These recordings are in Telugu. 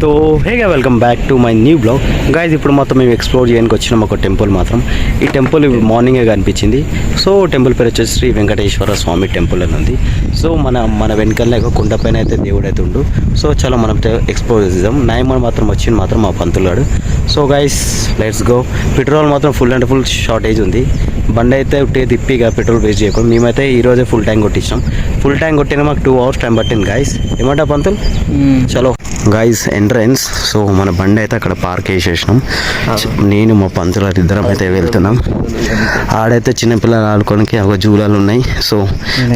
సో హేగా welcome back to my new blog guys. ఇప్పుడు మొత్తం మేము ఎక్స్ప్లోర్ చేయడానికి వచ్చినాం ఒక టెంపుల్ మాత్రం. ఈ టెంపుల్ మార్నింగే కనిపించింది. సో టెంపుల్ పేరు వచ్చేసి శ్రీ వెంకటేశ్వర స్వామి టెంపుల్ అని ఉంది. సో మన వెనకాల కొండ పైన అయితే దేవుడు అయితే ఉండు. సో చాలా మనం ఎక్స్ప్లోర్ చేద్దాం. నైమన్ మాత్రం వచ్చింది మాత్రం మా పంతులాడు. So guys let's go. Petrol మాత్రం ఫుల్ అంటే ఫుల్ షార్టేజ్ ఉంది. బండి అయితే ఉట్టే తిప్పిగా పెట్రోల్ వేస్ట్ చేయకుండా మేమైతే ఈరోజే ఫుల్ ట్యాంక్ కొట్టించాం. ఫుల్ ట్యాంక్ కొట్టినా మాకు 2 hours టైం పట్టింది గైస్. ఏమంటా పంతులు? చలో గైస్ ఎంట్రన్స్. సో మన బండి అయితే అక్కడ పార్క్ చేసేసినాం. నేను మా పంతులు ఇద్దరం అయితే వెళ్తున్నాం. ఆడైతే చిన్నపిల్లలు ఆడుకోనికి ఒక జూలాలు ఉన్నాయి. సో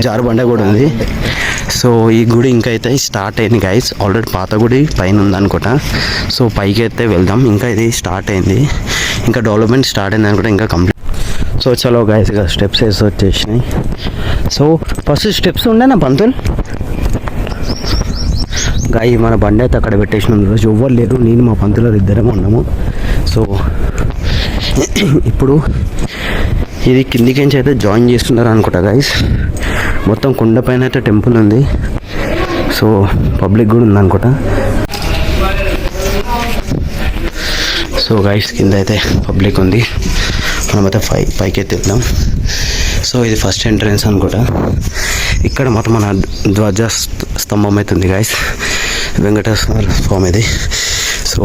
జారు బండ కూడా ఉంది. సో ఈ గుడి ఇంకా అయితే స్టార్ట్ అయింది గైస్. ఆల్రెడీ పాత గుడి పైన ఉందనుకుంటా. సో పైకి అయితే వెళ్దాం. ఇంకా ఇది స్టార్ట్ అయింది, ఇంకా డెవలప్మెంట్ స్టార్ట్ అయింది అనుకుంటా, ఇంకా కంప్లీట్. సో చలో గైస్ ఇక స్టెప్స్ వేసి వచ్చేసినాయి. సో ఫస్ట్ స్టెప్స్ ఉండేనా పంతులు గాయ మన బండి అయితే అక్కడ పెట్టేసినాం. రోజు ఎవ్వరు లేరు, నేను మా పంతులు ఇద్దరేమో ఉన్నాము. సో ఇప్పుడు ఇది కిందికించి అయితే జాయిన్ చేస్తున్నారు అనుకుంటా గైస్. మొత్తం కొండ పైన అయితే టెంపుల్ ఉంది. సో పబ్లిక్ కూడా ఉంది అనుకుంటా. సో గైస్ కింద అయితే పబ్లిక్ ఉంది. మనమైతే పైకి అయితే వెళ్దాం. సో ఇది ఫస్ట్ ఎంట్రన్స్ అనుకుంటా. ఇక్కడ మొత్తం మన ధ్వజ స్తంభం అయితే ఉంది గైస్, వెంకటేశ్వర స్వామిది. సో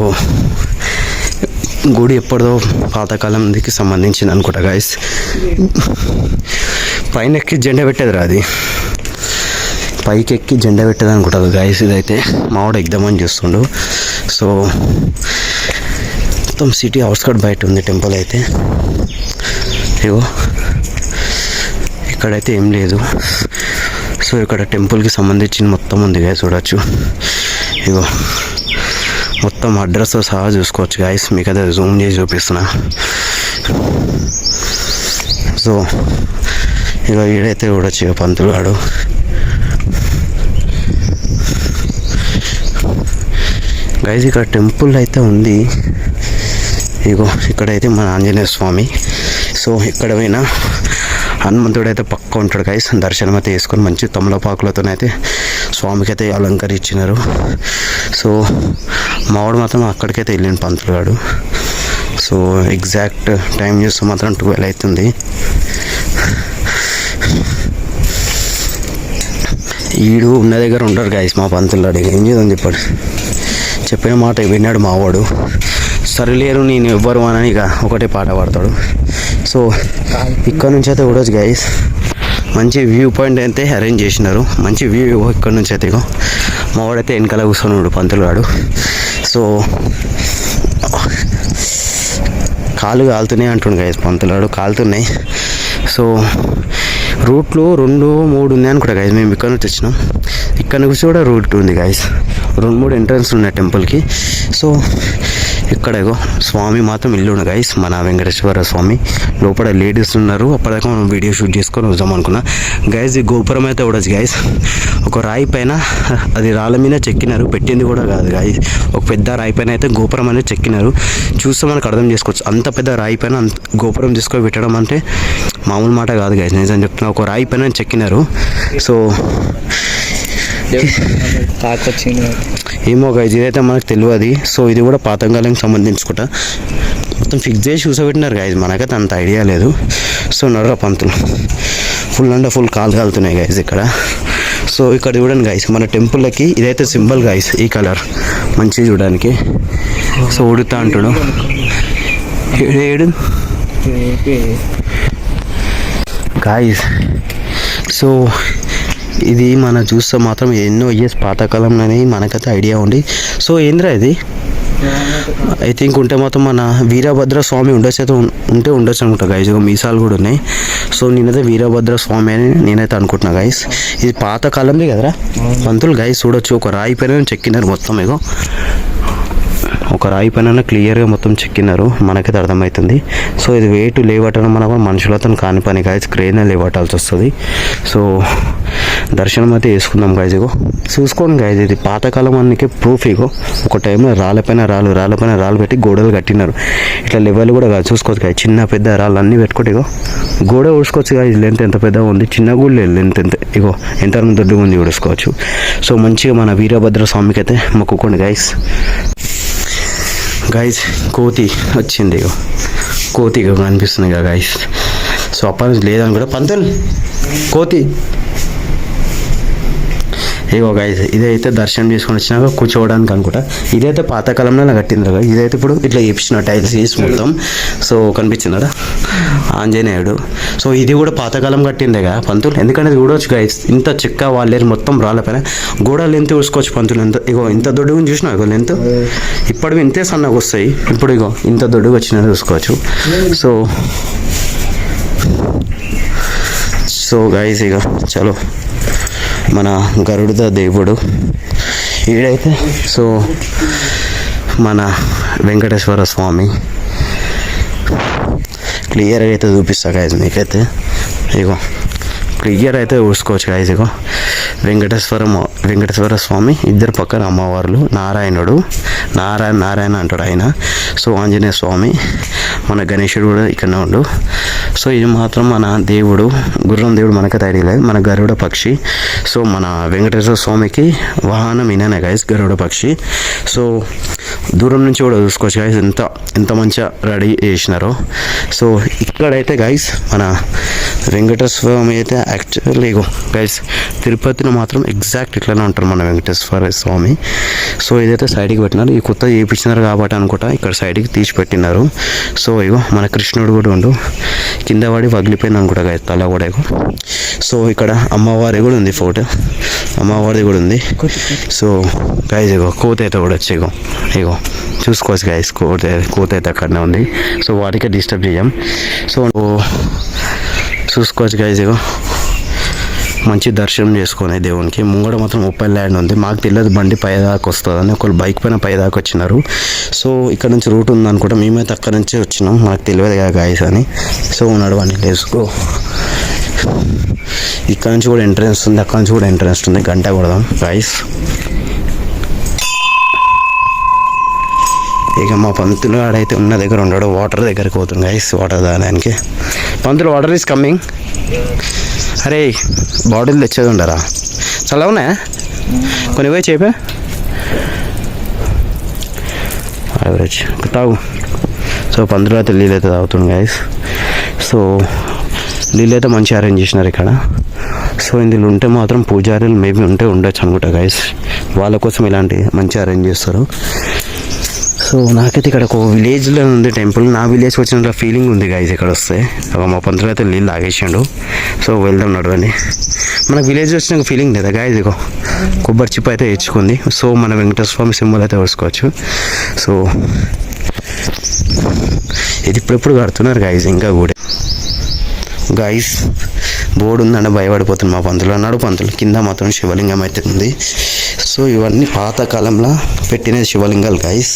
గుడి ఎప్పటిదో పాతకాలంకి సంబంధించింది అనుకుంటా గైస్. పైన ఎక్కి జెండా పెట్టేది రా, అది పైకి ఎక్కి జెండా పెట్టేది అనుకుంటుంది గైస్. ఇదైతే మావాడు ఎగ్దామని చేస్తుండు. సో మొత్తం సిటీ అవుట్స్కట్ బయట ఉంది టెంపుల్ అయితే. ఇగో ఇక్కడైతే ఏం లేదు. సో ఇక్కడ టెంపుల్కి సంబంధించిన మొత్తం ఉంది గాయస్, చూడొచ్చు. ఇగో మొత్తం అడ్రస్తో సహా చూసుకోవచ్చు గాయస్. మీకు అదే జూమ్ చేసి చూపిస్తున్నా. సో ఇగో ఈడైతే చూడొచ్చు ఇక పంతులు వాడు. గైస్ ఇక్కడ టెంపుల్ అయితే ఉంది. ఇగో ఇక్కడైతే మన ఆంజనేయ స్వామి. సో ఇక్కడ పోయినా హనుమంతుడు అయితే పక్క ఉంటాడు గైస్. దర్శనం అయితే వేసుకొని మంచి తమలపాకులతోనైతే స్వామికి అయితే అలంకరించినారు. సో మావాడు మాత్రం అక్కడికైతే వెళ్ళిండు పంతులు గాడు. సో ఎగ్జాక్ట్ టైం చూస్తే మాత్రం 12 అవుతుంది. ఈడు ఉన్న దగ్గర ఉంటారు గైస్ మా పంతులు గాడు. ఏం చేద్దాం చెప్పాడు, చెప్పిన మాట విన్నాడు మావాడు. సరిలేరు నేను ఎవ్వరు అని ఇక ఒకటే పాట పాడతాడు. సో ఇక్కడ నుంచి అయితే చూడొచ్చు గైస్, మంచి వ్యూ పాయింట్ అయితే అరేంజ్ చేసినారు. మంచి వ్యూ ఇక్కడ నుంచి అయితే. మా వాడైతే వెనకాల కూర్చొని పంతులు వాడు. సో కాలు కాలుతున్నాయి అంటుండు గైస్ పంతులు వాడు, కాలుతున్నాయి. సో రూట్లు 2-3 ఉన్నాయి అనుకుంటా గైస్. మేము ఇక్కడ నుంచి వచ్చినాం. ఇక్కడ నుంచి కూడా రూట్ ఉంది గైస్. 2-3 ఎంట్రన్స్ ఉన్నాయి టెంపుల్కి. సో ఇక్కడ స్వామి మాత్రం ఇల్లు ఉంది గైస్, మన వెంకటేశ్వర స్వామి. లోపల లేడీస్ ఉన్నారు. అప్పటిదాకా మనం వీడియో షూట్ చేసుకొని వద్దాం అనుకున్నా గైస్. ఈ గోపురం అయితే ఉండొచ్చు గైస్. ఒక రాయి పైన, అది రాళ్ళ మీద చెక్కినారు, పెట్టింది కూడా కాదు గైస్. ఒక పెద్ద రాయి పైన అయితే గోపురం అనేది చెక్కినారు. చూస్తే మనకు అర్థం చేసుకోవచ్చు. అంత పెద్ద రాయి పైన గోపురం తీసుకొని పెట్టడం అంటే మామూలు మాట కాదు గైస్. నిజం చెప్తున్నా, ఒక రాయి పైన చెక్కినారు. సో ఏమో గైస్ ఇదైతే మనకు తెలియదు. సో ఇది కూడా పాతకాలానికి సంబంధించుకుంటా మొత్తం ఫిక్స్ చేసి చూసబెట్టినారు గైస్. మనకైతే అంత ఐడియా లేదు. సో నడరా పంతులు ఫుల్ అంటే ఫుల్ కాలు కాలుతున్నాయి గైస్ ఇక్కడ. సో ఇక్కడ చూడండి గైస్, మన టెంపుల్కి ఇదైతే సింబల్ గైస్. ఈ కలర్ మంచిగా చూడడానికి. సో ఉడుతా అంటాడు ఏడు గాయస్. సో ఇది మనం చూస్తే మాత్రం ఎన్నో ఇయర్స్ పాతకాలంలోనే మనకైతే ఐడియా ఉంది. సో ఏంద్రా ఇది, ఐ థింక్ ఉంటే మాత్రం మన వీరభద్ర స్వామి ఉండొచ్చు అనుకుంటా గైస్. మీసాలు కూడా ఉన్నాయి. సో నేనైతే వీరభద్ర స్వామి అని నేనైతే అనుకుంటున్నా గైస్. ఇది పాతకాలంది కదరా పంతులు గైస్. చూడొచ్చు ఒక రాయి పైన చెక్కినారు మొత్తం. ఇగో ఒక రాయి పైన క్లియర్గా మొత్తం చెక్కినారు, మనకైతే అర్థమవుతుంది. సో ఇది వెయిట్ లేవటం మనకు మనుషులతో కాని పని గైస్. క్రేన్ లేవటాల్సి వస్తుంది. సో దర్శనం అయితే వేసుకుందాం గాయస్. ఇగో చూసుకోండి గాయస్, ఇది పాతకాలం అన్నికే ప్రూఫ్. ఇగో ఒక టైంలో రాళ్ళపైన రాళ్ళు పెట్టి గోడలు కట్టినారు. ఇట్లా లెవెల్ కూడా కాదు, చూసుకోవచ్చు గాయ, చిన్న పెద్ద రాళ్ళు అన్నీ పెట్టుకోండి. ఇగో గోడ ఊడ్చుకోవచ్చు గాయ, లెంత్ ఎంత పెద్దగా ఉంది, చిన్న కూడా లేదు లెంత్ ఎంత. ఇగో ఎంత దొడ్డుగా ఉంది ఊడుచుకోవచ్చు. సో మంచిగా మన వీరభద్ర స్వామికి అయితే మొక్కుకోండి గాయస్. గాయస్ కోతి వచ్చింది, ఇగో కోతి ఇగో కనిపిస్తుంది కదా గాయస్. సో అప్పటి నుంచి లేదని కూడా పంతులు కోతి. ఇగో గాయస్ ఇదైతే దర్శనం చేసుకొని వచ్చినాక కూర్చోవడానికి అనుకుంటా. ఇదైతే పాతకాలంలో కట్టింది కదా, ఇదైతే ఇప్పుడు ఇట్లా వేపించిన టైల్స్ వేసి మొత్తం. సో కనిపించిందా ఆంజనేయుడు. సో ఇది కూడా పాతకాలం కట్టిందే కదా పంతులు, ఎందుకంటే ఇది చూడవచ్చు గాయస్, ఇంత చెక్క వాళ్ళేరు మొత్తం రాళ్ళపైన గోడలు ఎంత చూసుకోవచ్చు పంతులు. ఎంత ఇగో ఇంత దొడ్డుగా చూసినా ఇగో లెంత్, ఇప్పుడు ఇంతే సన్నగా వస్తాయి, ఇప్పుడు ఇగో ఇంత దొడ్డుగా వచ్చినది చూసుకోవచ్చు. సో గాయస్ ఇక చలో మన గరుడ దేవుడు ఈడైతే. సో మన వెంకటేశ్వర స్వామి క్లియర్గా అయితే చూపిస్తా గాయస్ మీకైతే. ఇగో క్లియర్ అయితే చూసుకోవచ్చు గాయస్. ఇగో వెంకటేశ్వర స్వామి, ఇద్దరు పక్కన అమ్మవార్లు, నారాయణుడు నారాయణ అంటాడు ఆయన. సో ఆంజనేయ స్వామి, మన గణేశుడు కూడా ఇక్కడనే ఉండు. సో ఇది మాత్రం మన దేవుడు, గుర్రం దేవుడు మనకైతే ఐడియా లేదు, మన గరుడ పక్షి. సో మన వెంకటేశ్వర స్వామికి వాహనం ఈయననే గాయస్, గరుడ పక్షి. సో దూరం నుంచి కూడా చూసుకోవచ్చు గాయస్, ఎంత మంచిగా రెడీ చేసినారో. సో ఇక్కడైతే గాయస్ మన వెంకటేశ్వర స్వామి అయితే యాక్చువల్లీ ఇగో గైస్, తిరుపతిలో మాత్రం ఎగ్జాక్ట్ ఇట్లానే ఉంటారు మన వెంకటేశ్వర స్వామి. సో ఇదైతే సైడ్కి పెట్టినారు, ఈ కొత్త చేయించినారు కాబట్టి అనుకుంటా ఇక్కడ సైడ్కి తీసి పెట్టినారు. సో ఇగో మన కృష్ణుడు కూడా ఉండు, కింద పడి పగిలిపోయింది అనుకుంటా గైస్ తల కూడా. ఇగో సో ఇక్కడ అమ్మవారి కూడా ఉంది, ఫోటో అమ్మవారిది కూడా ఉంది. సో గైస్ ఇగో కోత అయితే కూడా వచ్చి ఇగో చూసుకోవచ్చు గైస్, కోత అయితే అక్కడనే ఉంది. సో వాటికే డిస్టర్బ్ చేయం. సో చూసుకోవచ్చు గైస్. ఇగో మంచి దర్శనం చేసుకునే దేవునికి ముంగడ మాత్రం ఓపెన్ ల్యాండ్ ఉంది. మాకు తెలియదు బండి పైదాకా వస్తుందని, ఒకళ్ళు బైక్ పైన పైదాకా వచ్చినారు. సో ఇక్కడ నుంచి రూట్ ఉంది అనుకుంటా, మేమైతే అక్కడ నుంచే వచ్చినాం, మాకు తెలియదు కదా గాయస్ అని. సో నడవండి లేసుకో. ఇక్కడ నుంచి కూడా ఎంట్రన్స్ ఉంది, అక్కడ నుంచి కూడా ఎంట్రన్స్ ఉంది, గంట కొడదాం గాయస్. ఇక మా పంతులు ఆడైతే ఉన్న దగ్గర ఉన్నాడు, వాటర్ దగ్గరికి పోతుంది గాయస్, వాటర్ తాగడానికి. పంతులు వాటర్ ఈస్ కమ్మింగ్. అరే బాటిల్ తెచ్చేది ఉండరా, చల్లవునా కొన్ని పోయి చెప్పే యావరేజ్ తాగు. సో పంతులు అయితే నీళ్ళు అయితే తాగుతుంది గాయస్. సో నీళ్ళు అయితే మంచిగా అరేంజ్ చేసినారు ఇక్కడ. సో ఇందులో ఉంటే మాత్రం పూజారులు మేబీ ఉండొచ్చు అనుకుంటా గాయస్, వాళ్ళ కోసం ఇలాంటి మంచిగా అరేంజ్ చేస్తారు. సో నాకైతే ఇక్కడ ఒక విలేజ్లో ఉంది టెంపుల్, నా విలేజ్కి వచ్చిన ఫీలింగ్ ఉంది గాయస్ ఇక్కడ వస్తే. మా పంతులు అయితే నీళ్ళు తాగేసాడు. సో వెళ్దాం నడవండి. మనకు విలేజ్ వచ్చిన ఫీలింగ్ లేదా గాయస్. ఇగో కొబ్బరి చిప్ప అయితే తెచ్చుకుంది. సో మన వెంకటేశ్వర స్వామి సింబల్ అయితే వేసుకోవచ్చు. సో ఇది ఇప్పుడెప్పుడు కడుతున్నారు గాయస్, ఇంకా కూడా గాయస్ బోర్డు ఉందంటే భయపడిపోతుంది మా పంతులు. అన్నాడు పంతులు కింద మాత్రం శివలింగం అయితే ఉంది. సో ఇవన్నీ పాతకాలంలో పెట్టిన శివలింగాలు గాయస్.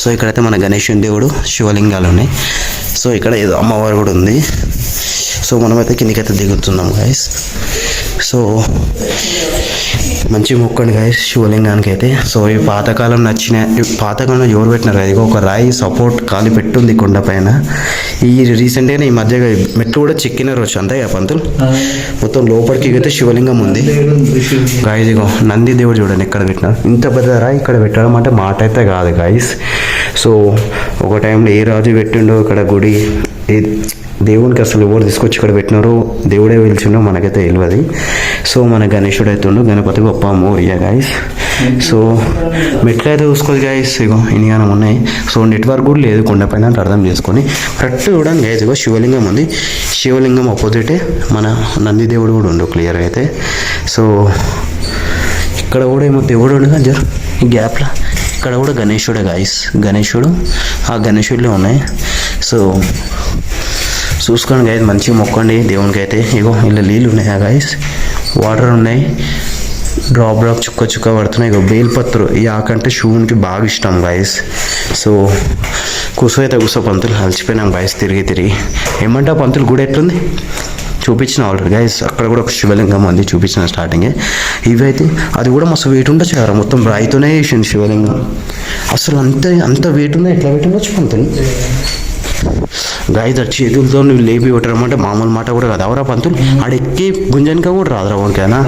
సో ఇక్కడైతే మన గణేశుని దేవుడు శివలింగాలు ఉన్నాయి. సో ఇక్కడ ఏదో అమ్మవారు కూడా ఉంది. సో మనమైతే కిందికైతే దిగుతున్నాం గాయస్. సో మంచి మొక్కండి గాయస్ శివలింగానికి అయితే. సో ఈ పాతకాలం పాతకాలంలో ఎవరు పెట్టినారు కదా, ఒక రాయి సపోర్ట్ కాలి పెట్టుంది కొండ పైన. ఈ రీసెంట్గా ఈ మధ్య మెట్లు కూడా చెక్కినారు వచ్చు, అంతే కదా పంతులు. మొత్తం లోపలికి అయితే శివలింగం ఉంది గాయస్. ఇగో నంది దేవుడు చూడండి ఎక్కడ పెట్టినారు, ఇంత పెద్ద రాయి ఇక్కడ పెట్టడం అంటే మాట అయితే కాదు గాయస్. సో ఒక టైంలో ఏ రాజు పెట్టిండో ఇక్కడ గుడి, దేవునికి అసలు ఎవరు తీసుకొచ్చి ఇక్కడ పెట్టినారో, దేవుడే పిలిచిండో మనకైతే తెలియదు. సో మన గణేశుడు అయితే ఉండు, గణపతి గొప్ప మోరియా గాయస్. సో మెట్లు అయితే చూసుకోదు గాయస్. ఇగో ఇనిగానం ఉన్నాయి. సో నెట్వర్క్ కూడా లేదు కొండపైన అంటే అర్థం చేసుకొని కరెక్ట్ చూడండి గాయస్. ఇగో శివలింగం ఉంది, శివలింగం ఆపోజిటే మన నంది దేవుడు కూడా ఉండు క్లియర్గా అయితే. సో ఇక్కడ కూడా ఏమో దేవుడు ఉండు కానీ జర ఈ గ్యాప్లో ఇక్కడ కూడా గణేశుడే గాయస్, గణేశుడు ఆ గణేశుడిలో ఉన్నాయి. సో చూసుకోండి గాయస్, మంచిగా మొక్కండి దేవునికి అయితే. ఇగో ఇలా నీళ్ళు ఉన్నాయా గాయస్, వాటర్ ఉన్నాయి, డ్రాప్ చుక్క పడుతున్నాయి. ఇగో బేల్పత్రు, ఈ ఆకంటే శివునికి బాగా ఇష్టం గాయస్. సో కూసో అయితే కూసో పంతులు, అలసిపోయినాం గాయస్ తిరిగి. ఏమంటా పంతులు గుడి ఎట్లుంది చూపించిన ఆల్రెడీ గైస్. అక్కడ కూడా ఒక శివలింగం ఉంది, చూపించిన స్టార్టింగే. ఇవైతే అది కూడా మస్తు వెయిట్ ఉండొచ్చు కదా, మొత్తం రాయితోనే వేసింది శివలింగం. అసలు అంత వెయిట్ ఉన్నాయి, ఎట్లా వెయిట్ ఉండొచ్చు పంతులు గాయస్. చేతులతో నువ్వు లేపి కొట్టరమంటే మామూలు మాట కూడా కాదు. అవరా పంతులు ఆడెక్కి గుంజనిక కూడా రాదురా వానికేనా?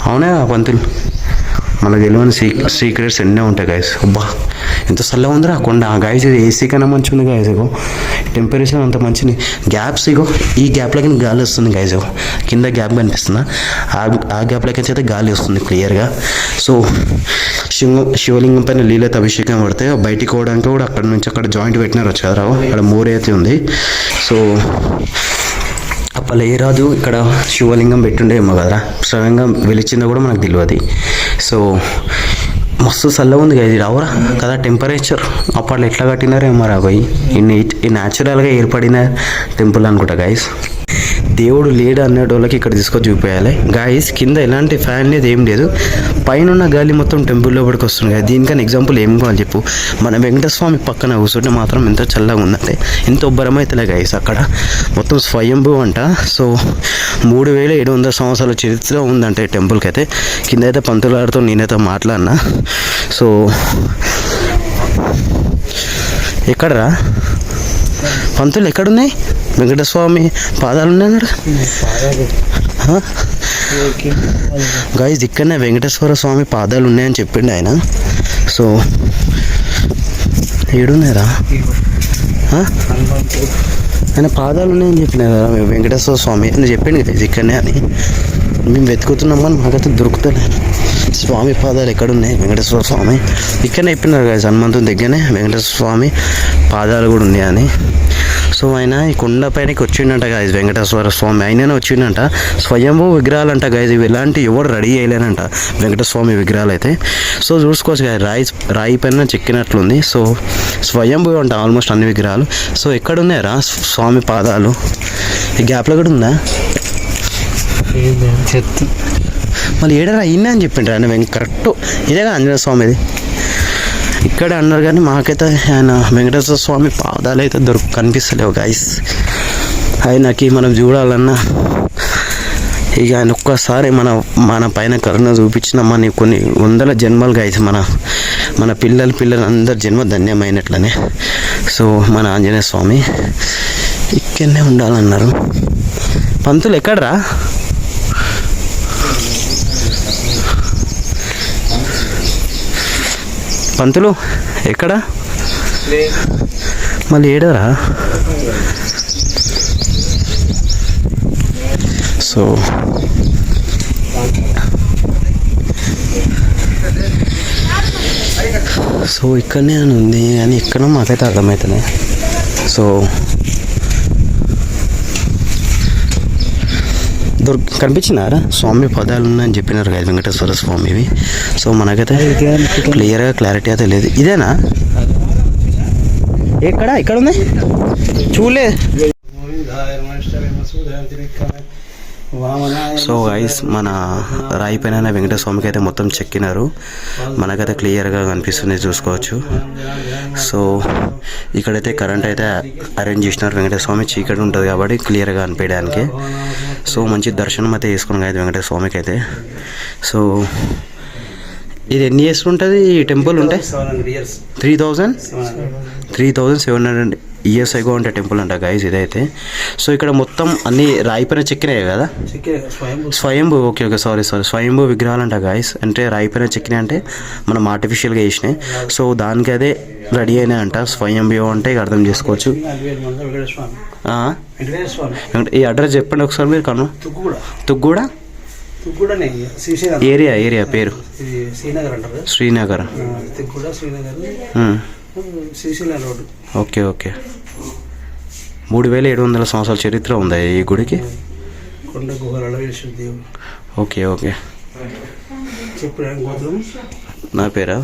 అవునా పంతులు? మనకు తెలియని సీక్రెట్స్ ఎన్నో ఉంటాయి గాయస్. అబ్బా ఎంత చల్లగా ఉందిరా కొండ గాయస్. ఇది ఏసీ కన్నా మంచిగా ఉంది గాయస్. ఇగో టెంపరేచర్ అంత మంచిది. గ్యాప్స్ ఇగో ఈ గ్యాప్లోకి గాలి వస్తుంది గాయస్. ఇగో కింద గ్యాప్ కనిపిస్తుందా? ఆ గ్యాప్లోకి అయితే గాలి వస్తుంది క్లియర్గా. సో శివలింగం పైన నీళ్ళతో అభిషేకం పడితే బయటికి పోవడానికి కూడా అక్కడ నుంచి అక్కడ జాయింట్ పెట్టినారు వచ్చారా, అక్కడ మోర్ అయితే ఉంది. సో అప్పలేరాజు ఇక్కడ శివలింగం పెట్టుండేమో కదరా, స్వయంగా వెలిచిందో కూడా మనకు తెలియదు. సో మస్తు చల్లగా ఉంది కదా ఇది రావురా కదా టెంపరేచర్. అప్పట్లో ఎట్లా కట్టినారేమో రా పోయి. ఈ న్యాచురల్గా ఏర్పడిన టెంపుల్ అనుకుంటా గాయస్. దేవుడు లేడు అనేటోళ్ళకి ఇక్కడ తీసుకొని చూపించాలి గాయస్. కింద ఎలాంటి ఫ్యాన్ లేదు, ఏం లేదు. పైన ఉన్న గాలి మొత్తం టెంపుల్ లోపలికి వస్తుంది కదా. దీనికన్నా ఎగ్జాంపుల్ ఏం కావాలి చెప్పు? మన వెంకటస్వామి పక్కన కూర్చుంటే మాత్రం ఎంత చల్లగా ఉందంటే ఎంత ఉబ్బరమైతలే గాయస్. అక్కడ మొత్తం స్వయంభూ అంట. సో 3700 సంవత్సరాల చరిత్ర ఉందంటే టెంపుల్కి అయితే. కింద అయితే పంతులాడితో నేనైతే మాట్లాడినా. సో ఎక్కడరా పంతులు ఎక్కడున్నాయి? వెంకటస్వామి పాదాలు ఉన్నాయి అన్నాడు గాయస్. ఇక్కడనే వెంకటేశ్వర స్వామి పాదాలు ఉన్నాయని చెప్పిండు ఆయన. సో ఏడున్నారా ఆయన పాదాలు ఉన్నాయని చెప్పినా కదా వెంకటేశ్వర స్వామి అని చెప్పిండు కదా ఇక్కడనే అని. మేము వెతుకుతున్నామని మాకైతే దొరుకుతలే. స్వామి పాదాలు ఎక్కడున్నాయి? వెంకటేశ్వర స్వామి ఇక్కడనే చెప్పినారు కదా, హనుమంతుని దగ్గరనే వెంకటేశ్వర స్వామి పాదాలు కూడా ఉన్నాయని. సో ఆయన ఈ కొండ పైనకి వచ్చిండంట గాయస్ వెంకటేశ్వర స్వామి. ఆయననే వచ్చిండంట. స్వయంభూ విగ్రహాలు అంట గాయస్. ఇవి ఎలాంటి ఎవరు రెడీ చేయలేనంట వెంకటేశ్వర స్వామి విగ్రహాలు అయితే. సో చూసుకోవచ్చు గాయస్, రాయి పైన చెక్కినట్లుంది. సో స్వయంభూ అంట ఆల్మోస్ట్ అన్ని విగ్రహాలు. సో ఎక్కడున్నాయరా స్వామి పాదాలు? ఈ గ్యాప్లో కూడా ఉందా? మళ్ళీ ఏడరా ఇన్నే అని చెప్పిండ్రు ఆయన. కరెక్ట్ ఇదేగా ఆంజనేయ స్వామిది ఇక్కడే అన్నారు. కానీ మాకైతే ఆయన వెంకటేశ్వర స్వామి పాదాలు అయితే కనిపిస్తలేవు గాయస్. ఆయనకి మనం చూడాలన్నా ఇక ఆయన ఒక్కసారి మన పైన కరుణ చూపించిన మన కొన్ని వందల జన్మలు గాయస్. మన పిల్లలు అందరు జన్మ ధన్యమైనట్లనే. సో మన ఆంజనేయ స్వామి ఇక్కడనే ఉండాలన్నారు. పంతులు ఎక్కడరా? పంతులు ఎక్కడ? మళ్ళీ ఏడరా? సో ఇక్కడనే అని ఉంది కానీ ఇక్కడ మాకైతే అర్థమవుతుంది. సో కనిపించినారా స్వామి పదాలు ఉన్నాయని చెప్పినారు కదా వెంకటేశ్వర స్వామివి. సో మనకైతే క్లియర్గా క్లారిటీ అయితే లేదు. ఇదేనా? ఇక్కడ ఉంది చూలే. సో గైస్ మన రాయి పైన వెంకటేశ్వర స్వామికి అయితే మొత్తం చెక్కినారు. మనకైతే క్లియర్గా కనిపిస్తుంది, చూసుకోవచ్చు. సో ఇక్కడైతే కరెంట్ అయితే అరేంజ్ చేసినారు వెంకటేశ్వర స్వామి. చీకటి ఉంటుంది కాబట్టి క్లియర్గా అనిపించడానికి. సో మంచి దర్శనం అయితే చేసుకున్నాం కదా వెంకటేశ్వర స్వామికి అయితే. సో ఇది ఎన్ని ఇయర్స్ ఉంటుంది ఈ టెంపుల్? ఉంటే 3700 ఇయర్స్ అగో ఉంటే టెంపుల్ అంట గైజ్ ఇదైతే. సో ఇక్కడ మొత్తం అన్ని రాయి పైన చెక్కినాయి కదా, స్వయంభూ. ఓకే సారీ స్వయంభూ విగ్రహాలు అంట గైజ్. అంటే రాయి పైన చెక్కినాయి అంటే మనం ఆర్టిఫిషియల్గా వేసినాయి. సో దానికి అదే రెడీ అయినాయి అంట. స్వయంభూ అంటే ఇక అర్థం చేసుకోవచ్చు. ఈ అడ్రస్ చెప్పండి ఒకసారి మీరు. కను తుగ్గూడ ఏరియా పేరు శ్రీనగర్. ఓకే 3700 సంవత్సరాల చరిత్ర ఉందా ఈ గుడికి? ఓకే నా పేరా